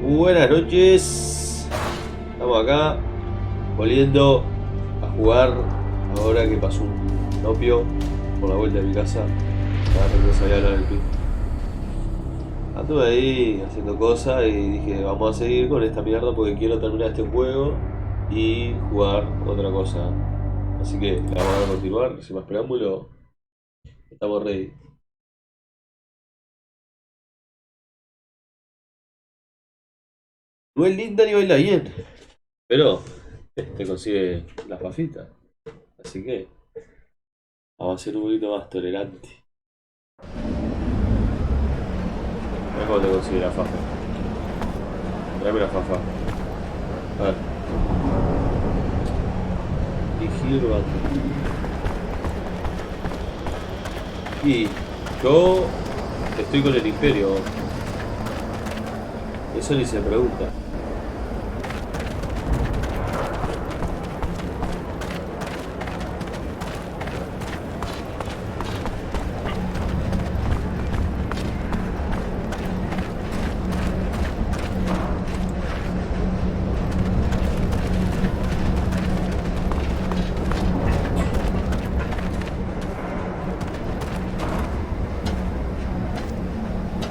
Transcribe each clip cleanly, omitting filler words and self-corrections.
Buenas noches. Estamos acá volviendo a jugar. Ahora que pasó un opio por la vuelta de mi casa. No sabía hablar del pin. Anduve ahí haciendo cosas y dije vamos a seguir con esta mierda porque quiero terminar este juego y jugar otra cosa. Así que la vamos a continuar, sin más preámbulo. Estamos ready. No es linda ni baila bien, pero te consigue las pafitas. Así que vamos a ser un poquito más tolerantes. Mira cómo te consigue la fafa. Tráeme la fafa. A ver. Dirigir banda. Y yo estoy con el imperio. Eso ni se pregunta.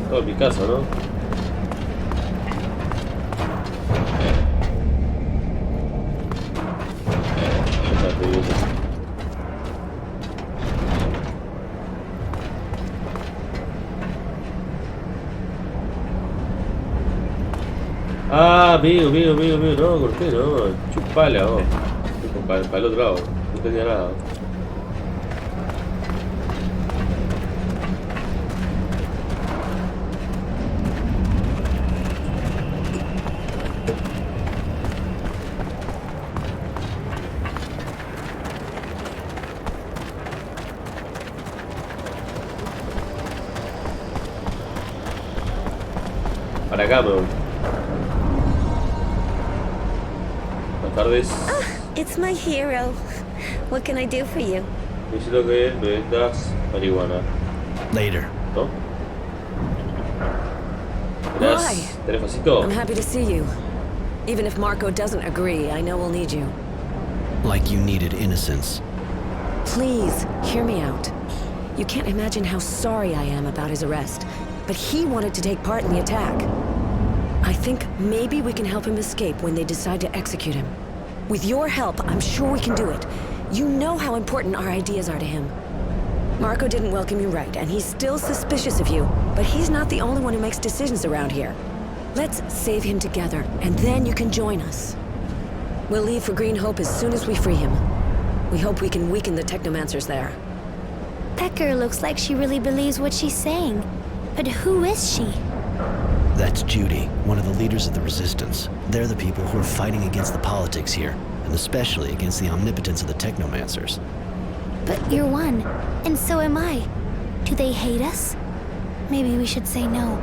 Todo en mi casa, ¿no? Ah, mío, no, corté, no, chupala, vos. Para el otro lado, no tenía nada. Para acá me voy. Buenas tardes. It's my hero. What can I do for you? Necesito que me vendas marihuana. Later. ¿No? Why? ¿Tenés facito? I'm happy to see you. Even if Marco doesn't agree, I know we'll need you. Like you needed innocence. Please, hear me out. You can't imagine how sorry I am about his arrest, but he wanted to take part in the attack. I think maybe we can help him escape when they decide to execute him. With your help, I'm sure we can do it. You know how important our ideas are to him. Marco didn't welcome you right, and he's still suspicious of you, but he's not the only one who makes decisions around here. Let's save him together, and then you can join us. We'll leave for Green Hope as soon as we free him. We hope we can weaken the Technomancers there. That girl looks like she really believes what she's saying. But who is she? That's Judy, one of the leaders of the Resistance. They're the people who are fighting against the politics here, and especially against the omnipotence of the Technomancers. But you're one, and so am I. Do they hate us? Maybe we should say no.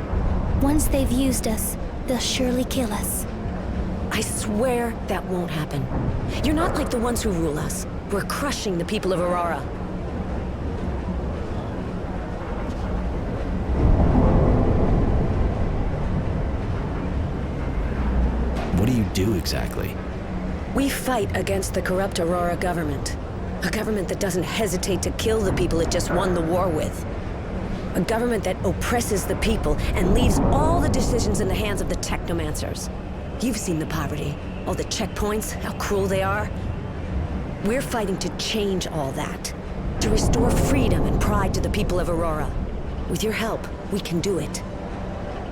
Once they've used us, they'll surely kill us. I swear that won't happen. You're not like the ones who rule us. We're crushing the people of Aurora. What do you do exactly? We fight against the corrupt Aurora government. A government that doesn't hesitate to kill the people it just won the war with. A government that oppresses the people and leaves all the decisions in the hands of the Technomancers. You've seen the poverty, all the checkpoints, how cruel they are. We're fighting to change all that. To restore freedom and pride to the people of Aurora. With your help, we can do it.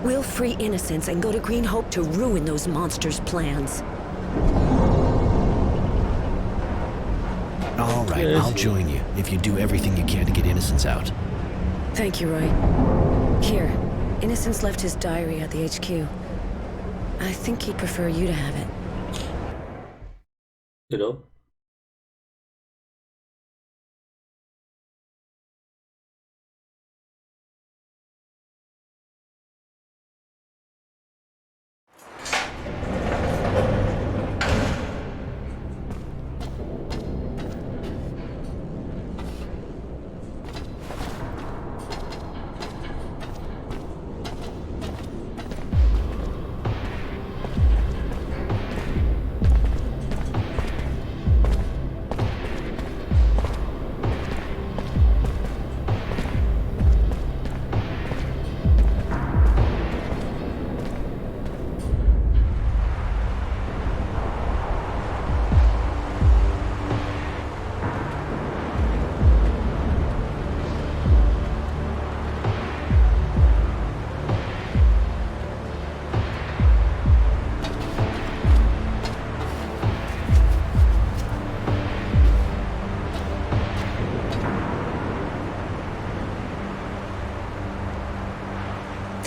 We'll free innocents and go to Green Hope to ruin those monsters' plans. All right, I'll join you if you do everything you can to get innocence out. Thank you, Roy. Here, Innocence left his diary at the HQ. I think he'd prefer you to have it. You know?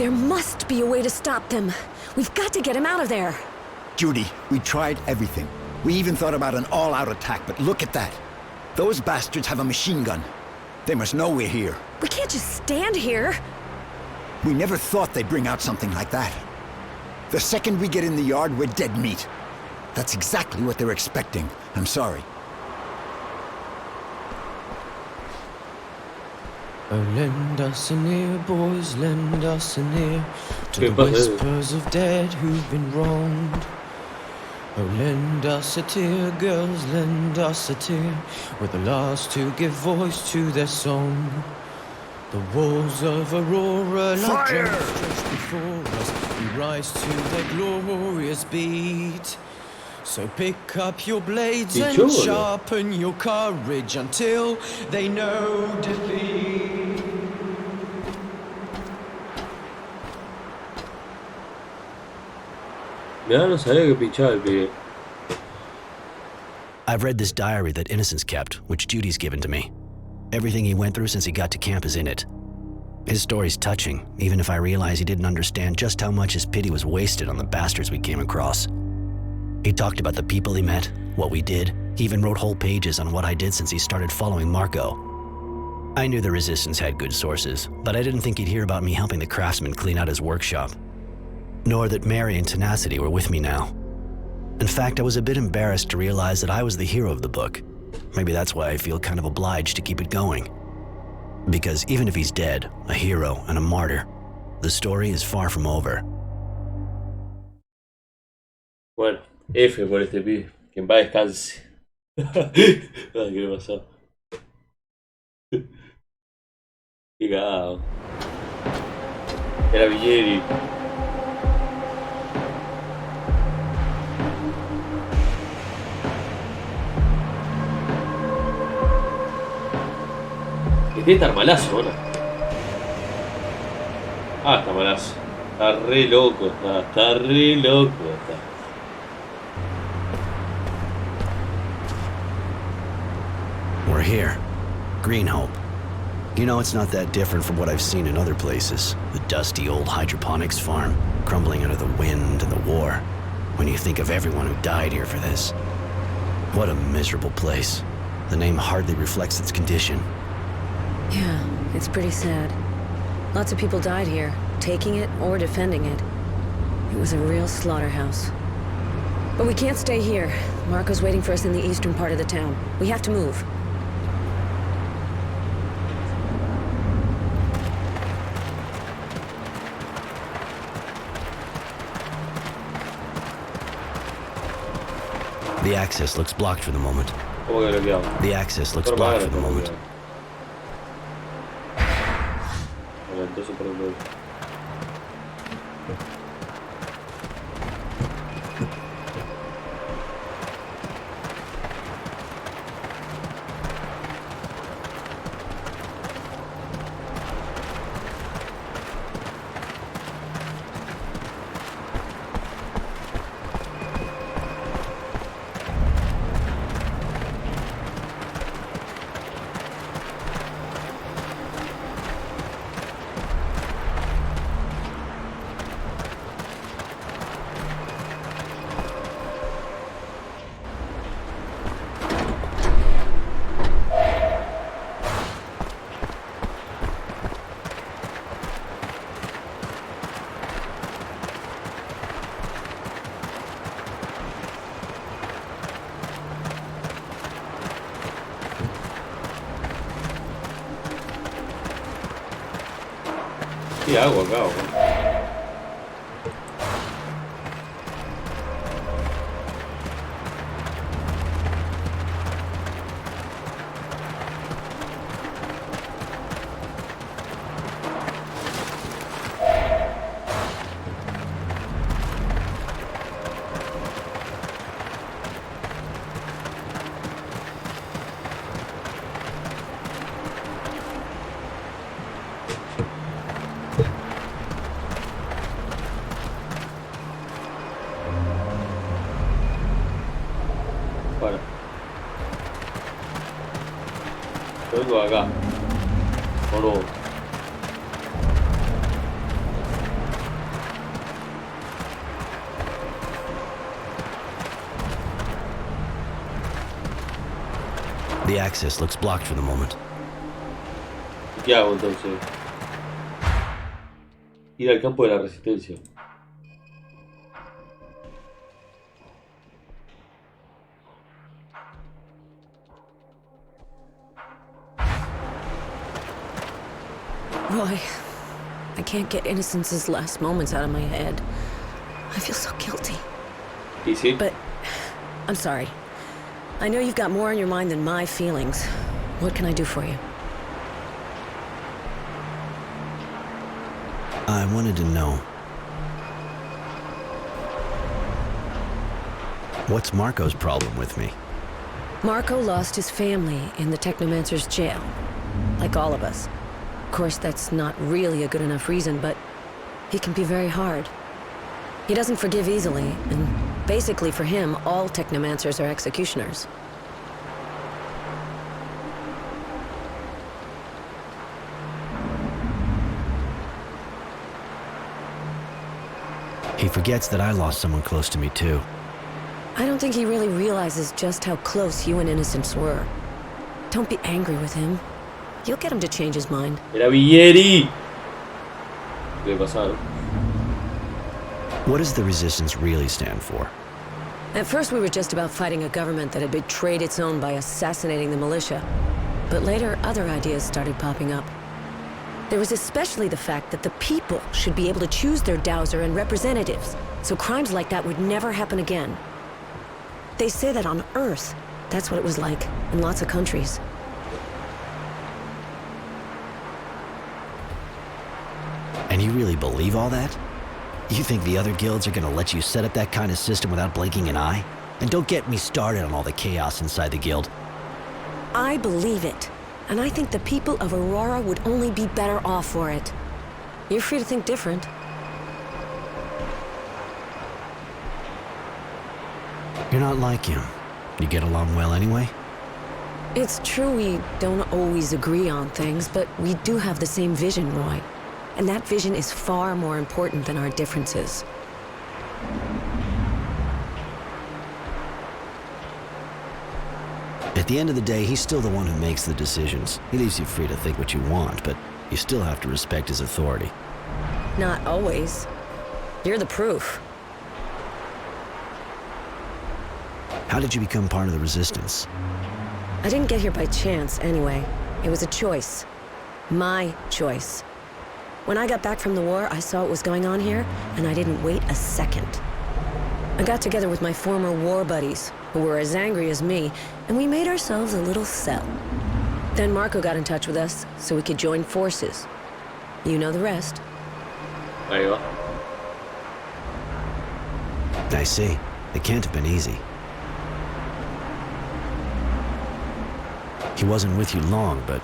There must be a way to stop them. We've got to get him out of there. Judy, we tried everything. We even thought about an all-out attack, but look at that. Those bastards have a machine gun. They must know we're here. We can't just stand here. We never thought they'd bring out something like that. The second we get in the yard, we're dead meat. That's exactly what they're expecting. I'm sorry. Oh, lend us an ear, boys, lend us an ear to the whispers of dead who've been wronged. Oh, lend us a tear, girls, lend us a tear. We're the last to give voice to their song. The walls of Aurora like gems stretched before us. We rise to their glorious beat. So pick up your blades and sharpen your courage until they know defeat. Mirá, no sabía que pinchaba el pibe. I've read this diary that Innocence kept, which Judy's given to me. Everything he went through since he got to camp is in it. His story's touching, even if I realize he didn't understand just how much his pity was wasted on the bastards we came across. He talked about the people he met, what we did. He even wrote whole pages on what I did since he started following Marco. I knew the Resistance had good sources, but I didn't think he'd hear about me helping the craftsman clean out his workshop. Nor that Mary and Tenacity were with me now. In fact, I was a bit embarrassed to realize that I was the hero of the book. Maybe that's why I feel kind of obliged to keep it going. Because even if he's dead, a hero and a martyr, the story is far from over. Bueno, F por este pibe. Que en paz descanse. Nada, ¿qué le pasó? Qué cagado. Era ÑERI. Este está malazo, ¿no? Ah, está malazo. Está re loco, está re loco, está. We're here. Greenhope. You know, it's not that different from what I've seen in other places. The dusty old hydroponics farm, crumbling under the wind and the war. When you think of everyone who died here for this. What a miserable place. The name hardly reflects its condition. Yeah, it's pretty sad. Lots of people died here, taking it or defending it. It was a real slaughterhouse. But we can't stay here. Marco's waiting for us in the eastern part of the town. We have to move. The access looks blocked for the moment. ¿Cómo que bloqueado? The access looks blocked for the moment. Bueno, entonces por dónde voy. ¿Qué hago acá, güey? Bueno, yo vengo acá, o no. The access looks blocked for the moment. ¿Y qué hago entonces? Ir al campo de la resistencia. Roy, I can't get Innocence's last moments out of my head. I feel so guilty. Easy. But I'm sorry. I know you've got more on your mind than my feelings. What can I do for you? I wanted to know. What's Marco's problem with me? Marco lost his family in the Technomancer's jail. Like all of us. Of course, that's not really a good enough reason, but he can be very hard. He doesn't forgive easily, and basically for him, all Technomancers are executioners. He forgets that I lost someone close to me too. I don't think he really realizes just how close you and Innocence were. Don't be angry with him. You'll get him to change his mind. Era ñERI. ¿Qué pasa? What does the resistance really stand for? At first we were just about fighting a government that had betrayed its own by assassinating the militia. But later, other ideas started popping up. There was especially the fact that the people should be able to choose their dowser and representatives, so crimes like that would never happen again. They say that on Earth, that's what it was like, in lots of countries. And you really believe all that? You think the other guilds are gonna let you set up that kind of system without blinking an eye? And don't get me started on all the chaos inside the guild. I believe it. And I think the people of Aurora would only be better off for it. You're free to think different. You're not like him. You get along well anyway? It's true we don't always agree on things, but we do have the same vision, Roy. And that vision is far more important than our differences. At the end of the day, he's still the one who makes the decisions. He leaves you free to think what you want, but you still have to respect his authority. Not always. You're the proof. How did you become part of the Resistance? I didn't get here by chance, anyway. It was a choice. My choice. When I got back from the war, I saw what was going on here, and I didn't wait a second. I got together with my former war buddies, who were as angry as me, and we made ourselves a little cell. Then Marco got in touch with us, so we could join forces. You know the rest. Ahí va. I see. It can't have been easy. He wasn't with you long, but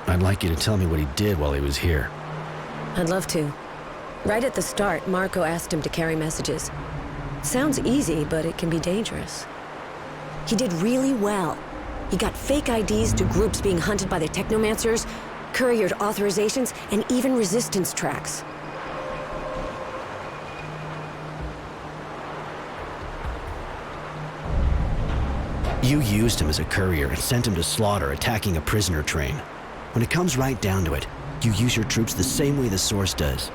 I'd like you to tell me what he did while he was here. I'd love to. Right at the start, Marco asked him to carry messages. Sounds easy, but it can be dangerous. He did really well. He got fake IDs to groups being hunted by the Technomancers, couriered authorizations, and even resistance tracks. You used him as a courier and sent him to slaughter, attacking a prisoner train. When it comes right down to it, you use your troops the same way the Source does.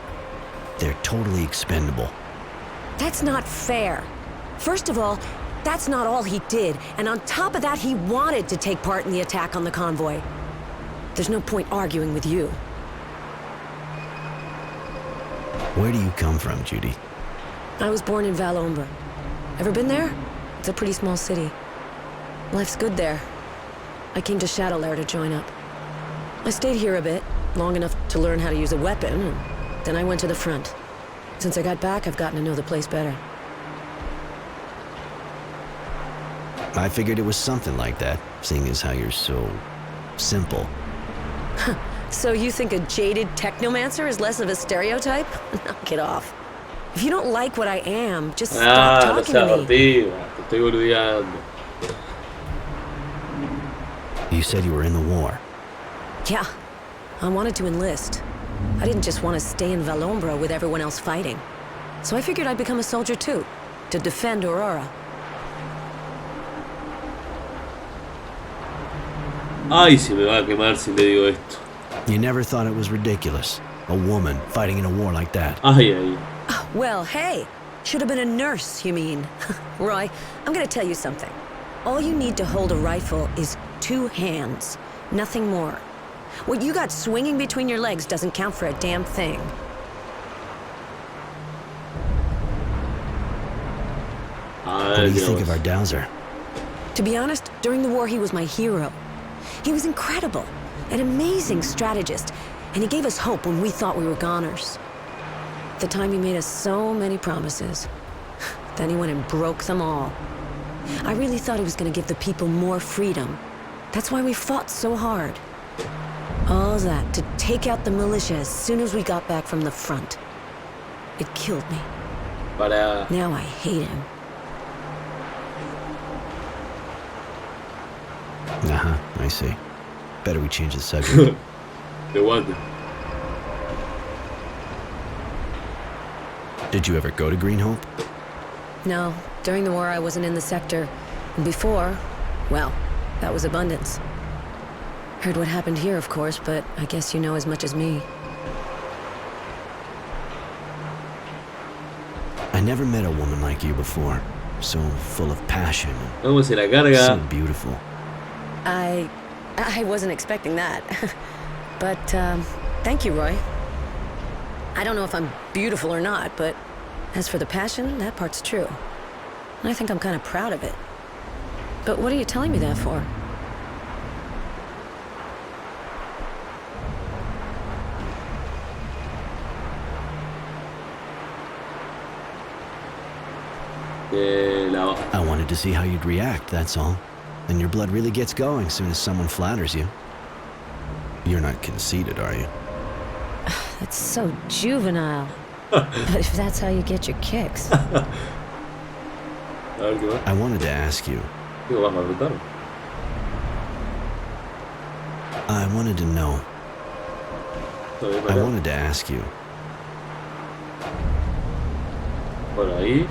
They're totally expendable. That's not fair. First of all, that's not all he did, and on top of that, he wanted to take part in the attack on the convoy. There's no point arguing with you. Where do you come from, Judy? I was born in Valombre. Ever been there? It's a pretty small city. Life's good there. I came to Shadowlair to join up. I stayed here a bit, long enough to learn how to use a weapon, and then I went to the front. Since I got back, I've gotten to know the place better. I figured it was something like that, seeing as how you're so simple. So you think a jaded technomancer is less of a stereotype? Knock it off. If you don't like what I am, just stop no talking seas to me. hortiva, te estoy boludeando. You said you were in the war. Yeah, I wanted to enlist. I didn't just want to stay in Valombre with everyone else fighting. So I figured I'd become a soldier too, to defend Aurora. Ay, se me va a quemar si le digo esto. You never thought it was ridiculous? A woman fighting in a war like that? Ay, ay. Well, hey, should have been a nurse, you mean? Roy, I'm gonna tell you something. All you need to hold a rifle is 2 hands, nothing more. What you got swinging between your legs doesn't count for a damn thing. What do you think of our Dowser? To be honest, during the war he was my hero. He was incredible, an amazing strategist, and he gave us hope when we thought we were goners. At the time he made us so many promises. Then he went and broke them all. I really thought he was going to give the people more freedom. That's why we fought so hard. All that to take out the militia as soon as we got back from the front. It killed me. Now I hate him. Uh-huh, I see. Better we change the subject. De guante. Did you ever go to Green Hope? No, during the war I wasn't in the sector. Before, well, that was abundance. Heard what happened here, of course, but I guess you know as much as me. I never met a woman like you before. So full of passion. ¿Cómo se la carga? So beautiful. I wasn't expecting that. But, thank you, Roy. I don't know if I'm beautiful or not, but as for the passion, that part's true. And I think I'm kind of proud of it. But what are you telling me that for? I wanted to see how you'd react, that's all. And your blood really gets going as soon as someone flatters you. You're not conceited, are you? That's so juvenile. But if that's how you get your kicks. I wanted to ask you. I wanted to know. I wanted to ask you. Bueno, ahí.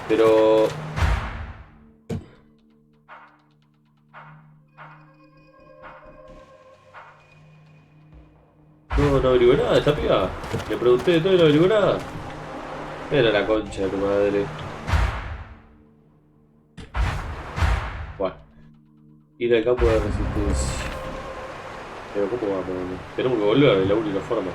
Pero... No averigué nada, está pegada. Le pregunté de todo y no averigué nada. Era la concha de tu madre. Bueno. Ir al campo de resistencia. Pero ¿cómo vamos? Tenemos que volver, es la única forma.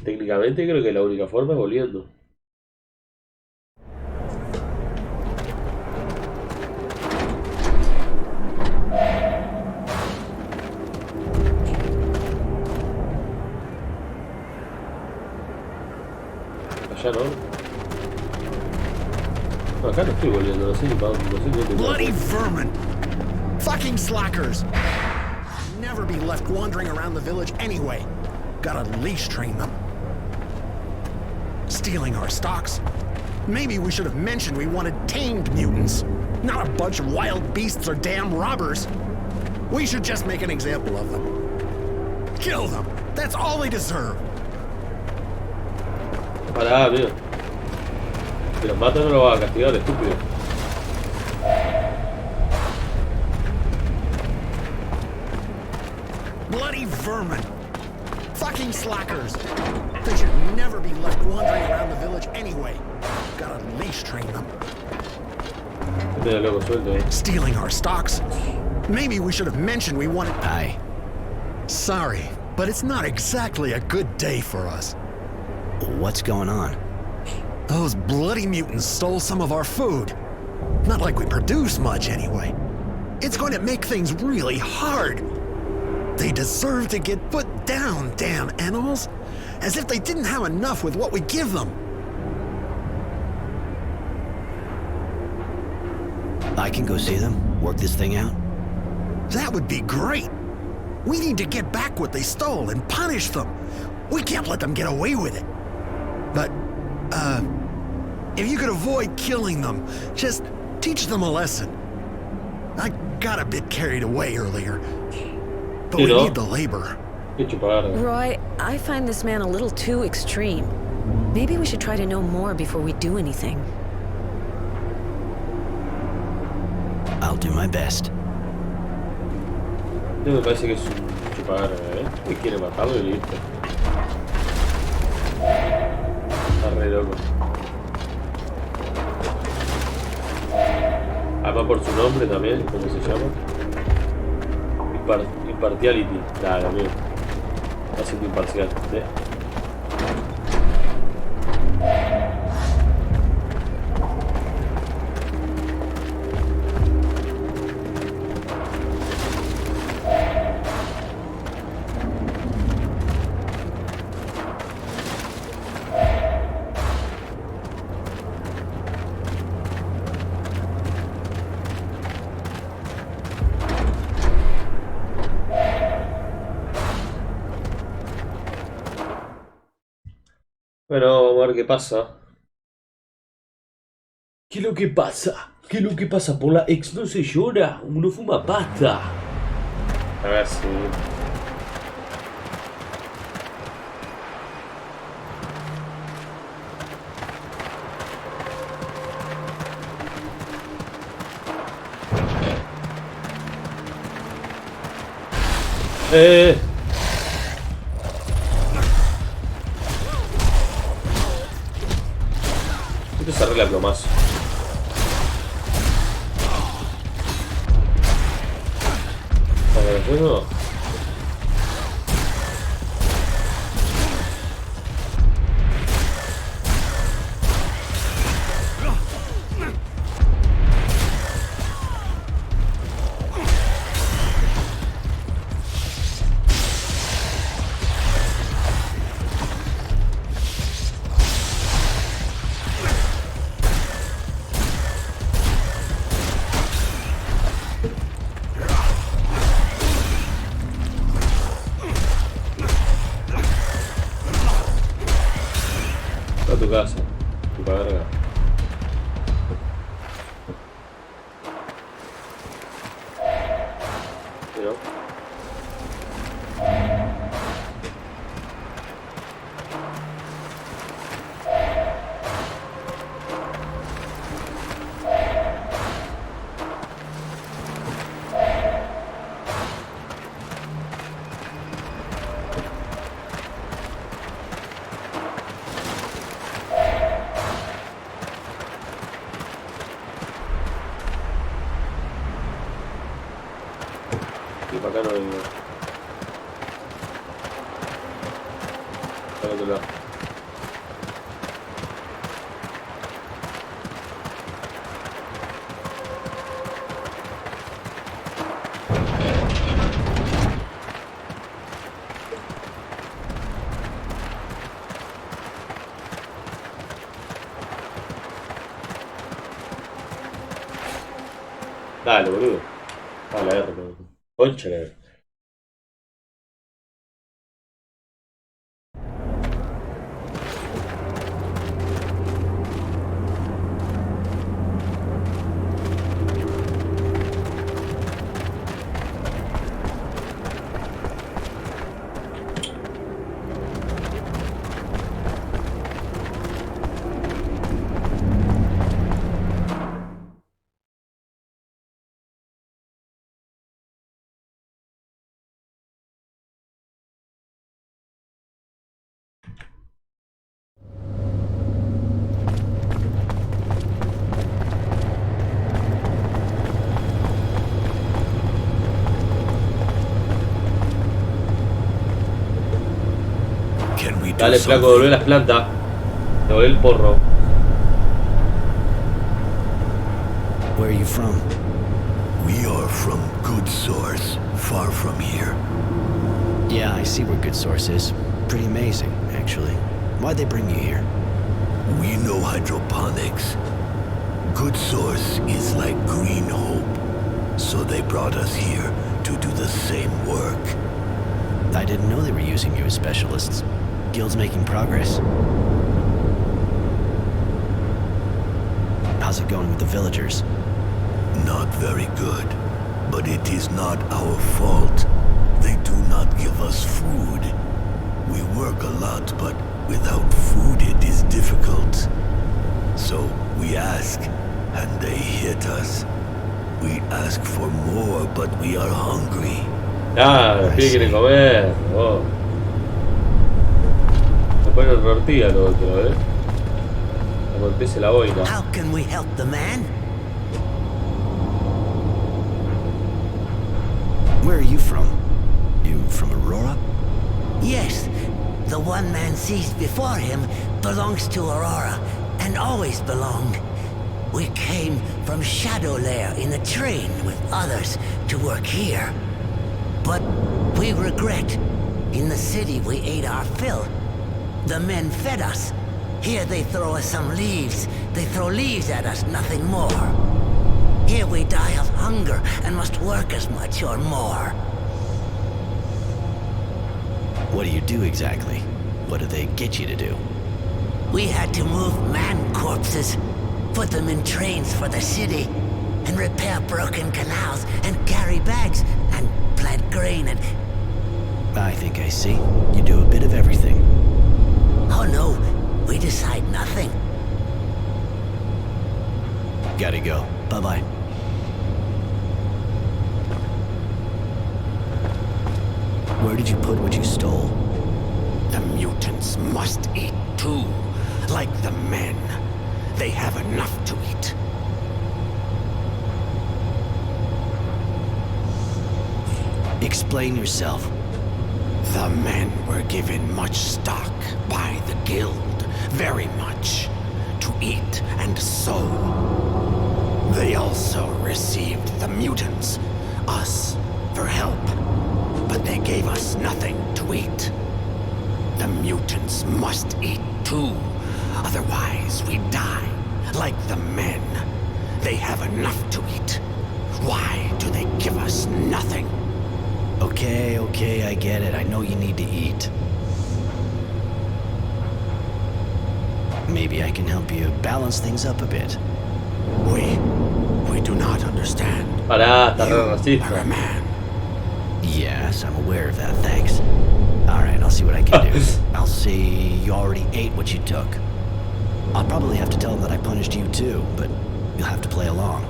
Técnicamente creo que la única forma es volviendo. Allá no. No, acá no estoy volviendo, no sé ni para dónde, no sé ni dónde. Bloody vermin! Fucking slackers! Never be left wandering around the village anyway. Gotta leash train them. Stealing our stocks. Maybe we should have mentioned we wanted tamed mutants, not a bunch of wild beasts or damn robbers. We should just make an example of them. Kill them. That's all they deserve. Pará, amigo. Si los mata no lo vas a castigar, estúpido. Bloody vermin. Fucking slackers. They should never be left wandering around the village anyway. Gotta leash train them. Loco, suelto, eh. Stealing our stocks. Maybe we should have mentioned we wanted... Aye. Sorry, but it's not exactly a good day for us. What's going on? Those bloody mutants stole some of our food. Not like we produce much anyway. It's going to make things really hard. They deserve to get put down, damn animals. As if they didn't have enough with what we give them. I can go see them, work this thing out. That would be great. We need to get back what they stole and punish them. We can't let them get away with it. But, if you could avoid killing them, just teach them a lesson. I got a bit carried away earlier. But You we know. need the labor. Qué chupagarga. Roy, I find this man a little too extreme. Maybe we should try to know more before we do anything. I'll do my best. Este me parece que es un chupagarga, que quiere matarlo y listo. Está re loco. Además por su nombre también, ¿cómo se llama? Impartiality. Dale, amigo. Está siendo imparcial. Bueno, vamos a ver qué pasa. ¿Qué es lo que pasa? ¿Qué es lo que pasa? Por la ex no se llora, uno fuma pasta. A ver si... Esto se arregla plomazo. A ver, bueno. A tu casa, tu verga. Pero... Y para acá no vengo. Para el otro lado. Dale, boludo. Dale, R, boludo. Concha, la... Dale, flaco, devolvé las plantas. Devolvé el porro. Where are you from? We are from Good Source, far from here. Yeah, I see where Good Source is. Pretty amazing, actually. Why'd they bring you here? We know hydroponics. Good Source is like Green Hope. So they brought us here to do the same work. I didn't know they were using you as specialists. Guild's making progress. How's it going with the villagers? Not very good. But it is not our fault. They do not give us food. We work a lot, but without food it is difficult. So we ask, and they hit us. We ask for more, but we are hungry. Ah, los pibes quieren comer. Oh. Me pone una tortilla lo otro, Como empiece la boina. How can we help the man? Where are you from? You from Aurora? Yes, the one man seized before him belongs to Aurora, and always belonged. We came from Shadow Lair in a train with others to work here. But we regret. In the city we ate our fill. The men fed us. Here they throw us some leaves. They throw leaves at us, nothing more. Here we die of hunger and must work as much or more. What do you do exactly? What do they get you to do? We had to move man corpses, put them in trains for the city, and repair broken canals, and carry bags, and plant grain, and... I think I see. You do a bit of everything. Oh no, we decide nothing. Gotta go. Bye-bye. Where did you put what you stole? The mutants must eat too, like the men. They have enough to eat. Explain yourself. The men were given much stock by the guild, very much, to eat and sow. They also received the mutants, us, for help, but they gave us nothing to eat. The mutants must eat too, otherwise we die, like the men. They have enough to eat. Why do they give us nothing? Okay, I get it. I know you need to eat. Maybe I can help you balance things up a bit. We do not understand. Pará, está re You are a racista. man. Yes, I'm aware of that, thanks. Alright, I'll see what I can do. I'll see you already ate what you took. I'll probably have to tell them that I punished you too, but you'll have to play along.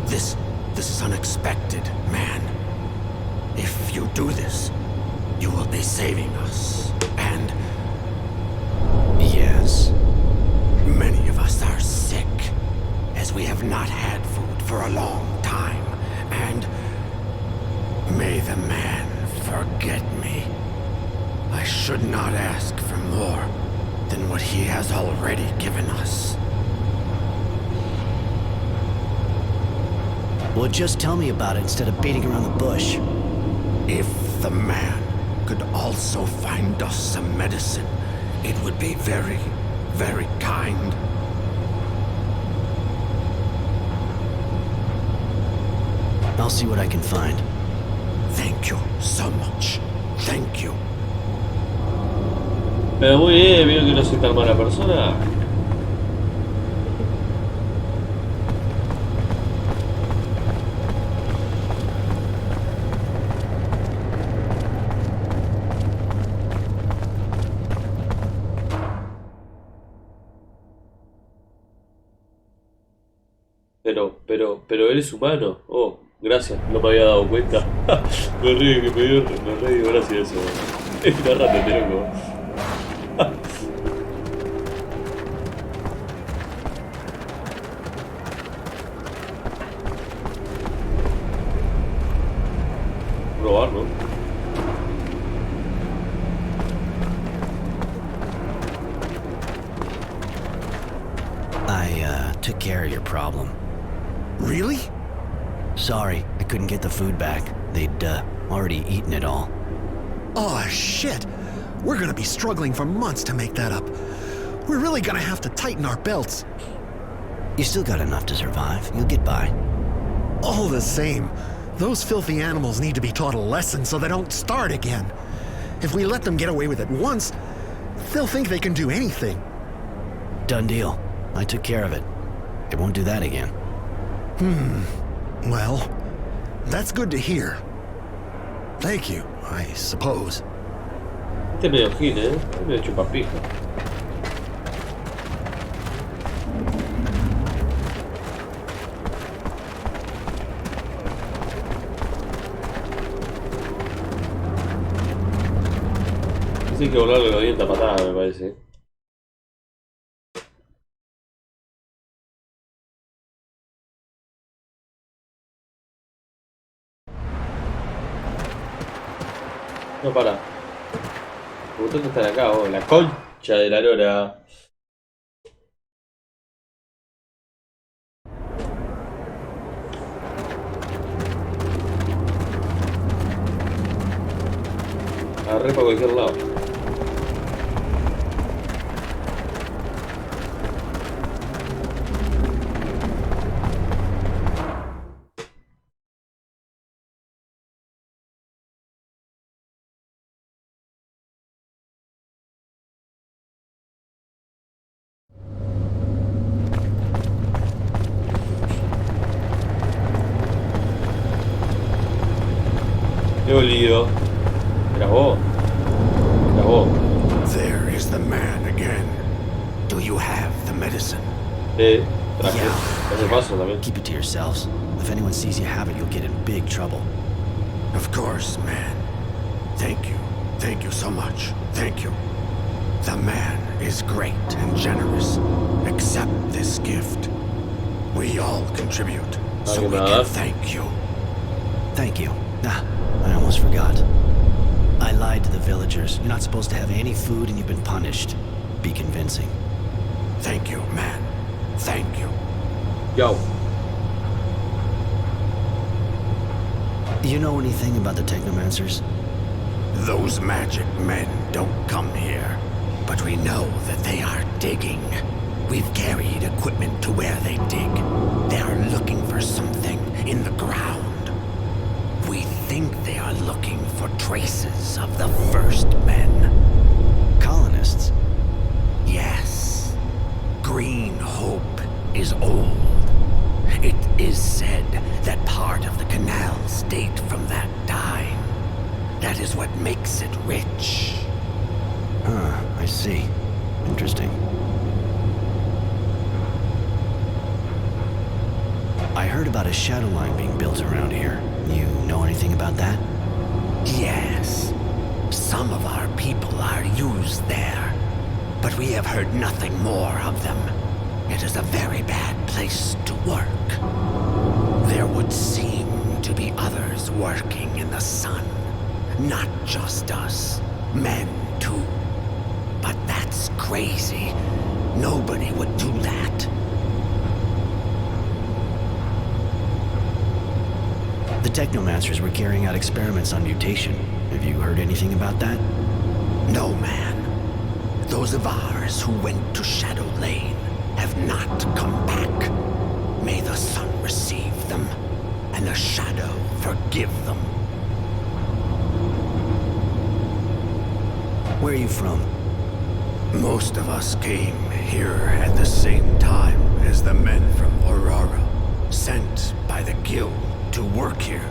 This is unexpected, man. If you do this, you will be saving us. And Yes. many of us are sick, as we have not had food for a long time. And may the man forget me. I should not ask for more than what he has already given us. Well, just tell me about it instead of beating around the bush. If the man could also find us some medicine, it would be very, very kind. I'll see what I can find. Thank you so much. Thank you. Pero muy bien, veo que no soy tan mala persona. Pero eres humano. Oh, gracias, no me había dado cuenta. me re dio gracia eso. Agárrate, loco. Robar, ¿no? I took care of your problem. Really? Sorry, I couldn't get the food back. They'd already eaten it all. Oh, shit. We're gonna be struggling for months to make that up. We're really gonna have to tighten our belts. You still got enough to survive. You'll get by. All the same, those filthy animals need to be taught a lesson so they don't start again. If we let them get away with it once, they'll think they can do anything. Done deal. I took care of it. It won't do that again. Well, That's good to hear. Thank you, I suppose. Este es medio gil, es medio chupapija. Así que volarle la dienta patada, me parece. No, para. Los botones están acá, oh, la concha de la lora. Agarré para cualquier lado. Qué olido. Era vos. Era vos. There is the man again. Do you have the medicine? Traje. Yeah. Hace paso también. Keep it to yourselves. If anyone sees you have it, you'll get in big trouble. Of course, man. Thank you. Thank you so much. Thank you. The man is great and generous. Accept this gift. We all contribute, so we can thank you. Thank you. Ah, I almost forgot. I lied to the villagers. You're not supposed to have any food and you've been punished. Be convincing. Thank you, man. Thank you. Yo. Do you know anything about the Technomancers? Those magic men don't come here, but we know that they are digging. We've carried equipment to where they dig. They are looking for something in the ground. We think they are looking for traces of the first men. Colonists? Yes. Green Hope is old. It is said that part of the canals date from that time. That is what makes it rich. Huh, I see. Interesting. I heard about a shadow line being built around here. You know anything about that? Yes. Some of our people are used there, but we have heard nothing more of them. It is a very bad place to work. There would seem to be others working in the sun. Not just us. Men, too. But that's crazy. Nobody would do that. The Technomancers were carrying out experiments on mutation. Have you heard anything about that? No, man. Those of ours who went to Shadow Lane have not come back. May the sun receive them, and the shadow forgive them. Where are you from? Most of us came here at the same time as the men from Aurora, sent by the guild to work here,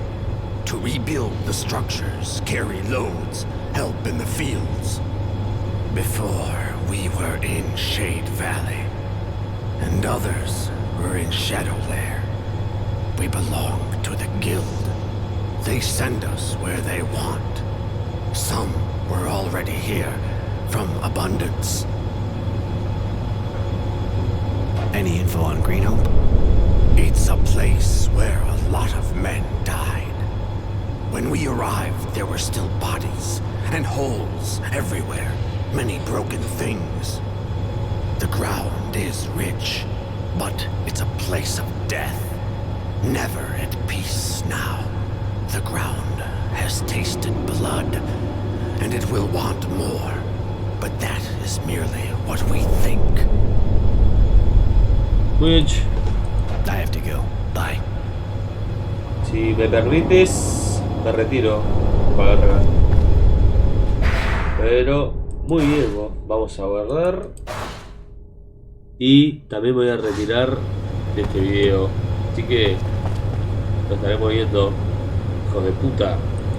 to rebuild the structures, carry loads, help in the fields. Before, we were in Shade Valley, and others were in Shadowlair. We belong to the guild. They send us where they want. Some were already here, from Abundance. Any info on Green Hope? It's a place where a lot of men died. When we arrived, there were still bodies, and holes everywhere. Many broken things. The ground is rich, but it's a place of death. Never at peace now. The ground has tasted blood, and it will want more. But that is merely what we think. Which, I have to go. Bye. si me permites, me retiro para acá. Pero, muy bien, vamos a guardar. Y también me voy a retirar de este video. Así que nos estaremos viendo hijos de puta.